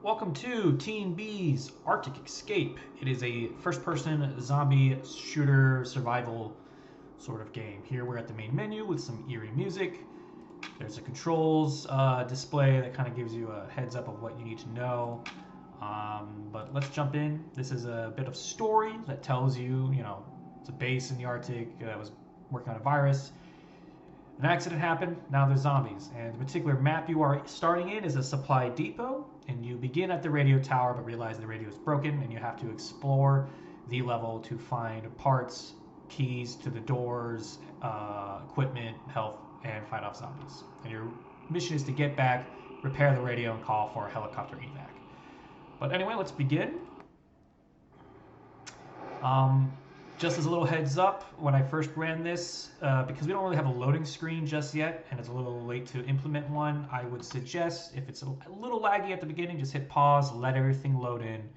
Welcome to Team B's Arctic Escape. It is a first-person zombie shooter survival sort of game. Here we're at the main menu with some eerie music. There's a controls display that kind of gives you a heads up of what you need to know. But let's jump in. This is a bit of story that tells you, it's a base in the Arctic that was working on a virus. An accident happened, now there's zombies. And the particular map you are starting in is a supply depot, and you begin at the radio tower but realize the radio is broken and you have to explore the level to find parts, keys to the doors, equipment, health, and fight off zombies. And your mission is to get back, repair the radio, and call for a helicopter evac. But anyway, let's begin. Just as a little heads up, when I first ran this, because we don't really have a loading screen just yet, and it's a little late to implement one, I would suggest, if it's a little laggy at the beginning, just hit pause, let everything load in,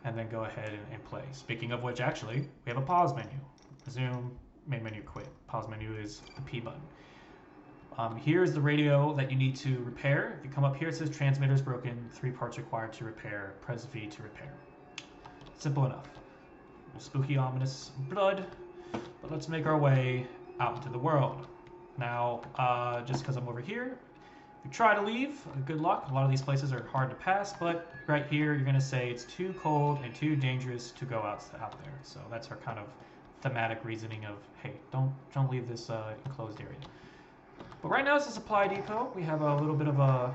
and then go ahead and play. Speaking of which, actually, we have a pause menu. Resume, main menu, quit. Pause menu is the P button. Here's the radio that you need to repair. If you come up here, it says transmitter's broken, 3 parts required to repair, press V to repair. Simple enough. Spooky, ominous blood, but let's make our way out into the world. Now, just because I'm over here, if you try to leave, good luck. A lot of these places are hard to pass, but right here you're going to say it's too cold and too dangerous to go out there. So that's our kind of thematic reasoning of, hey, don't leave this enclosed area. But right now it's a supply depot. We have a little bit of a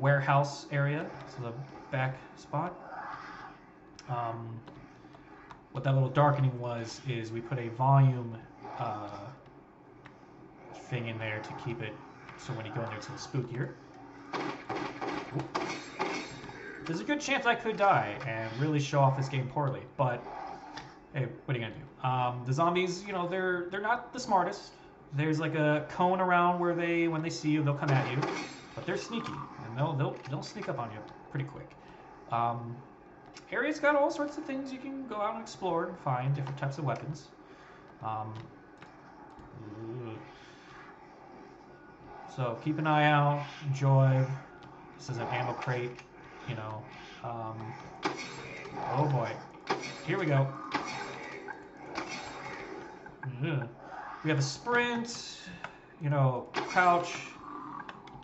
warehouse area. This is a back spot. What that little darkening was is we put a volume thing in there to keep it so when you go in there it's a little spookier. There's a good chance I could die and really show off this game poorly, but hey, what are you gonna do? The zombies, they're not the smartest. There's like a cone around where when they see you, they'll come at you, but they're sneaky and they'll sneak up on you pretty quick. Area's got all sorts of things you can go out and explore and find, different types of weapons. So keep an eye out, enjoy. This is an ammo crate, oh boy, here we go. We have a sprint, crouch,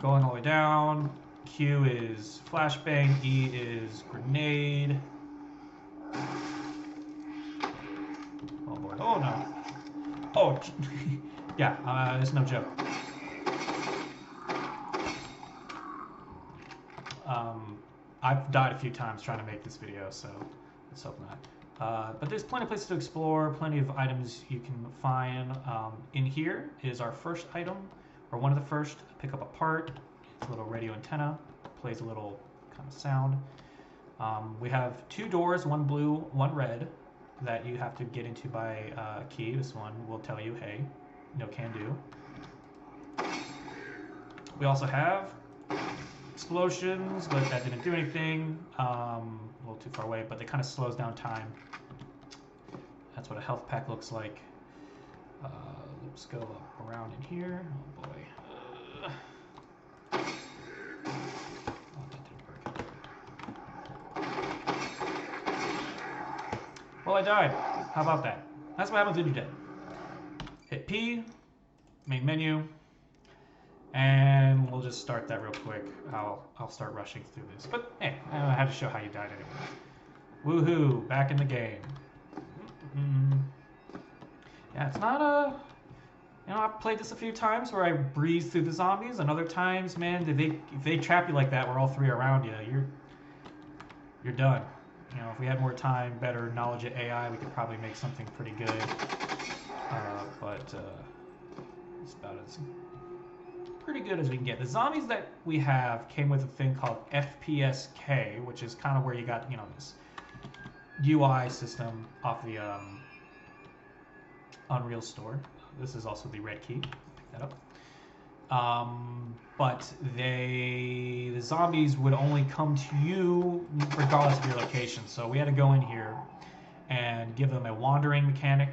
going all the way down. Q is flashbang, E is grenade. Oh boy, oh no. Oh, yeah, it's no joke. I've died a few times trying to make this video, so let's hope not. But there's plenty of places to explore, plenty of items you can find. In here is our first item, or one of the first. Pick up a part. It's a little radio antenna. Plays a little kind of sound. We have 2 doors, one blue, one red, that you have to get into by key. This one will tell you, hey, no can do. We also have explosions, but that didn't do anything. A little too far away, but it kind of slows down time. That's what a health pack looks like. Let's go around in here. Oh boy. Well, I died. How about that? That's what happens when you're dead. Hit P, main menu, and we'll just start that real quick. I'll start rushing through this. But hey, I had to show how you died anyway. Woohoo! Back in the game. Yeah, it's not a... I've played this a few times where I breeze through the zombies, and other times, man, if they trap you like that where all 3 are around you, you're done. If we had more time, better knowledge of AI, we could probably make something pretty good. But it's about as pretty good as we can get. The zombies that we have came with a thing called FPSK, which is kind of where you got, this UI system off the Unreal Store. This is also the red key. Pick that up. But the zombies would only come to you regardless of your location. So we had to go in here and give them a wandering mechanic,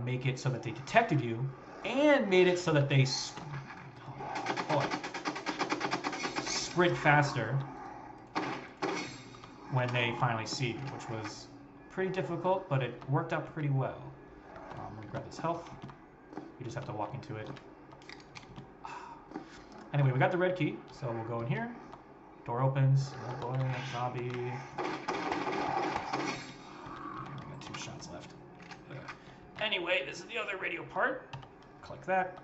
make it so that they detected you, and made it so that they sprint faster when they finally see you, which was pretty difficult, but it worked out pretty well. Let me grab this health. You just have to walk into it. Anyway, we got the red key, so we'll go in here. Door opens. Oh boy, zombie. We got 2 shots left. Anyway, this is the other radio part. Click that.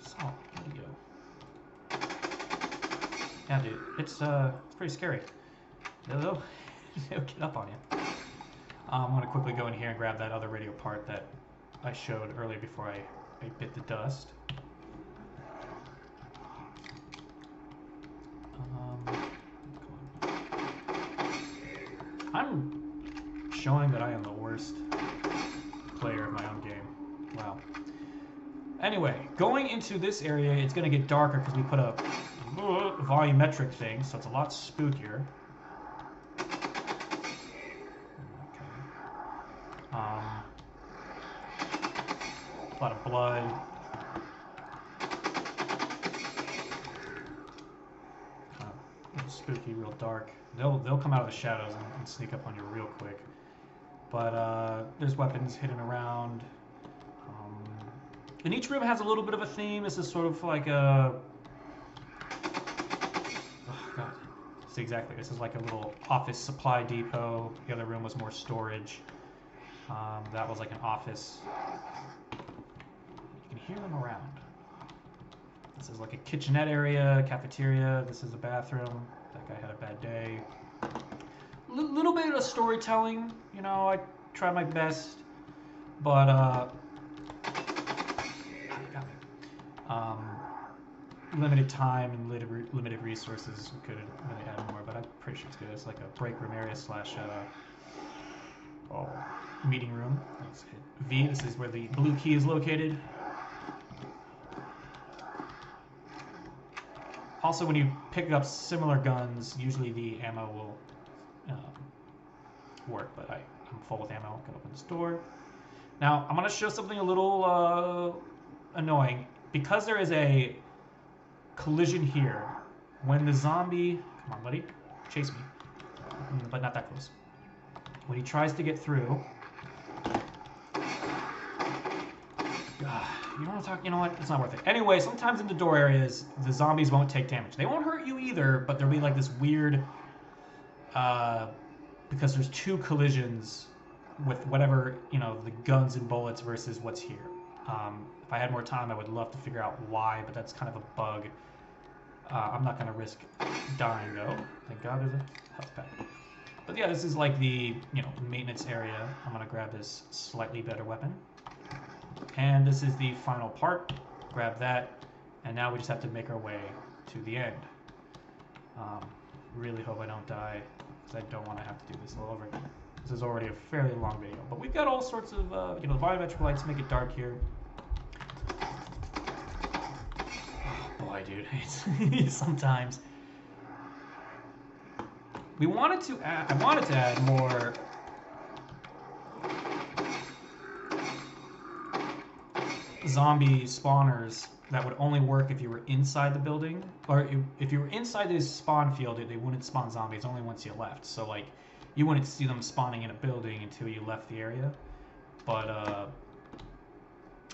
So, where'd he go? Yeah, dude, it's pretty scary. They'll get up on you. I'm gonna quickly go in here and grab that other radio part that I showed earlier before I bit the dust. Come on. I'm showing that I am the worst player of my own game. Wow. Anyway, going into this area, it's going to get darker because we put a volumetric thing, so it's a lot spookier. Okay. A lot of blood. Real spooky, real dark. They'll come out of the shadows and sneak up on you real quick. But there's weapons hidden around. And each room has a little bit of a theme. This is sort of like a... Oh, God. See, exactly. This is like a little office supply depot. The other room was more storage. That was like an office. You can hear them around. This is like a kitchenette area, cafeteria. This is a bathroom. That guy had a bad day. Little bit of storytelling. You know, I try my best. But, limited time and limited resources. We could have really had more, but I'm pretty sure it's good. It's like a break room area slash meeting room. Let's hit V. This is where the blue key is located. Also, when you pick up similar guns, usually the ammo will work, but I'm full with ammo. I'm gonna open this door. Now, I'm gonna show something a little annoying. Because there is a collision here, when the zombie... Come on, buddy. Chase me. But not that close. When he tries to get through... You don't want to talk... You know what? It's not worth it. Anyway, sometimes in the door areas, the zombies won't take damage. They won't hurt you either, but there'll be like this weird... because there's 2 collisions with whatever, you know, the guns and bullets versus what's here. If I had more time, I would love to figure out why, but that's kind of a bug. I'm not going to risk dying, though. Thank God there's a health pack. But yeah, this is like the, you know, maintenance area. I'm going to grab this slightly better weapon. And this is the final part. Grab that. And now we just have to make our way to the end. Really hope I don't die, because I don't want to have to do this all over again. This is already a fairly long video. But we've got all sorts of, you know, volumetric lights to make it dark here. Boy, dude, it's sometimes. I wanted to add more zombie spawners that would only work if you were inside the building, or if you were inside this spawn field, they wouldn't spawn zombies only once you left. So like, you wouldn't see them spawning in a building until you left the area. But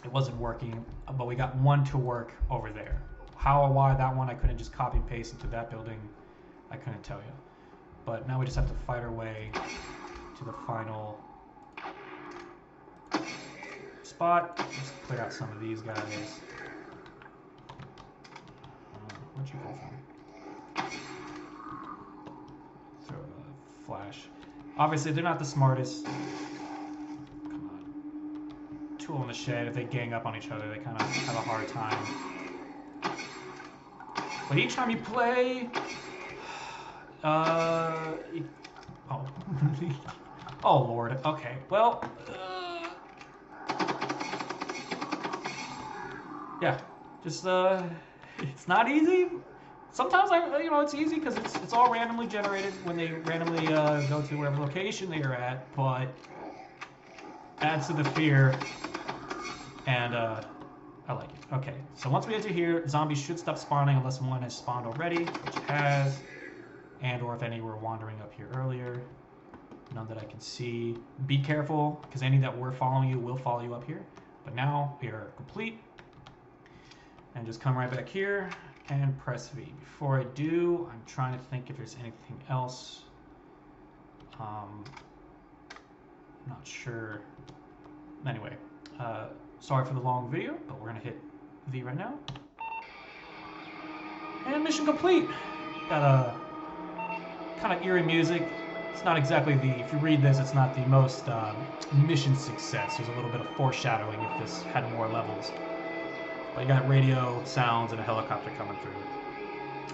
it wasn't working. But we got one to work over there. How or why that one I couldn't just copy and paste into that building, I couldn't tell you. But now we just have to fight our way to the final spot. Just clear out some of these guys. Where'd you go from? Throw a flash. Obviously, they're not the smartest. Come on. 2 in the shed. If they gang up on each other, they kind of have a hard time. But each time you play, oh, oh Lord. Okay. Well, yeah. Just it's not easy. Sometimes you know, it's easy because it's all randomly generated when they randomly go to whatever location they are at, but adds to the fear and I like it. Okay, so once we enter here, zombies should stop spawning unless one has spawned already, which it has, and or if any were wandering up here earlier. None that I can see. Be careful, because any that were following you will follow you up here. But now we are complete. And just come right back here and press V. Before I do, I'm trying to think if there's anything else. Not sure. Anyway, sorry for the long video, but we're gonna hit V right now. And mission complete. Got a kind of eerie music. It's not exactly the, if you read this, it's not the most mission success. There's a little bit of foreshadowing if this had more levels. But you got radio sounds and a helicopter coming through.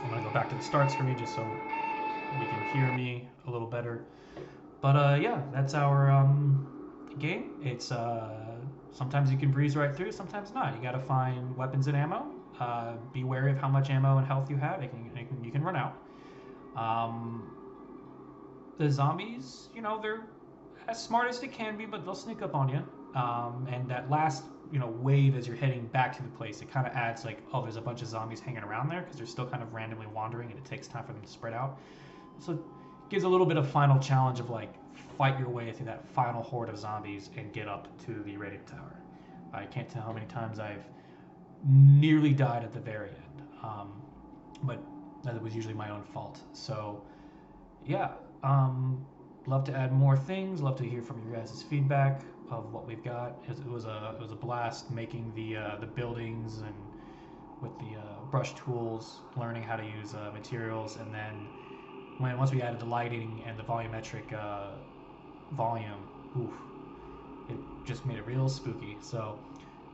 I'm gonna go back to the start screen just so we can hear me a little better. But yeah, that's our game. It's sometimes you can breeze right through, sometimes not. You gotta find weapons and ammo. Be wary of how much ammo and health you have. You can run out. The zombies, you know, they're as smart as they can be, but they'll sneak up on you. And that last, you know, wave as you're heading back to the place, it kind of adds like, oh, there's a bunch of zombies hanging around there because they're still kind of randomly wandering and it takes time for them to spread out. So it gives a little bit of final challenge of like fight your way through that final horde of zombies and get up to the radio tower. I can't tell how many times I've nearly died at the very end, but that was usually my own fault. So yeah, love to add more things. Love to hear from your guys' feedback of what we've got. It was a blast making the buildings and with the brush tools, learning how to use materials, and then once we added the lighting and the volumetric volume, oof, it just made it real spooky. So,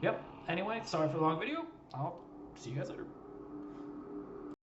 yep. Anyway, sorry for the long video. I'll see you guys later.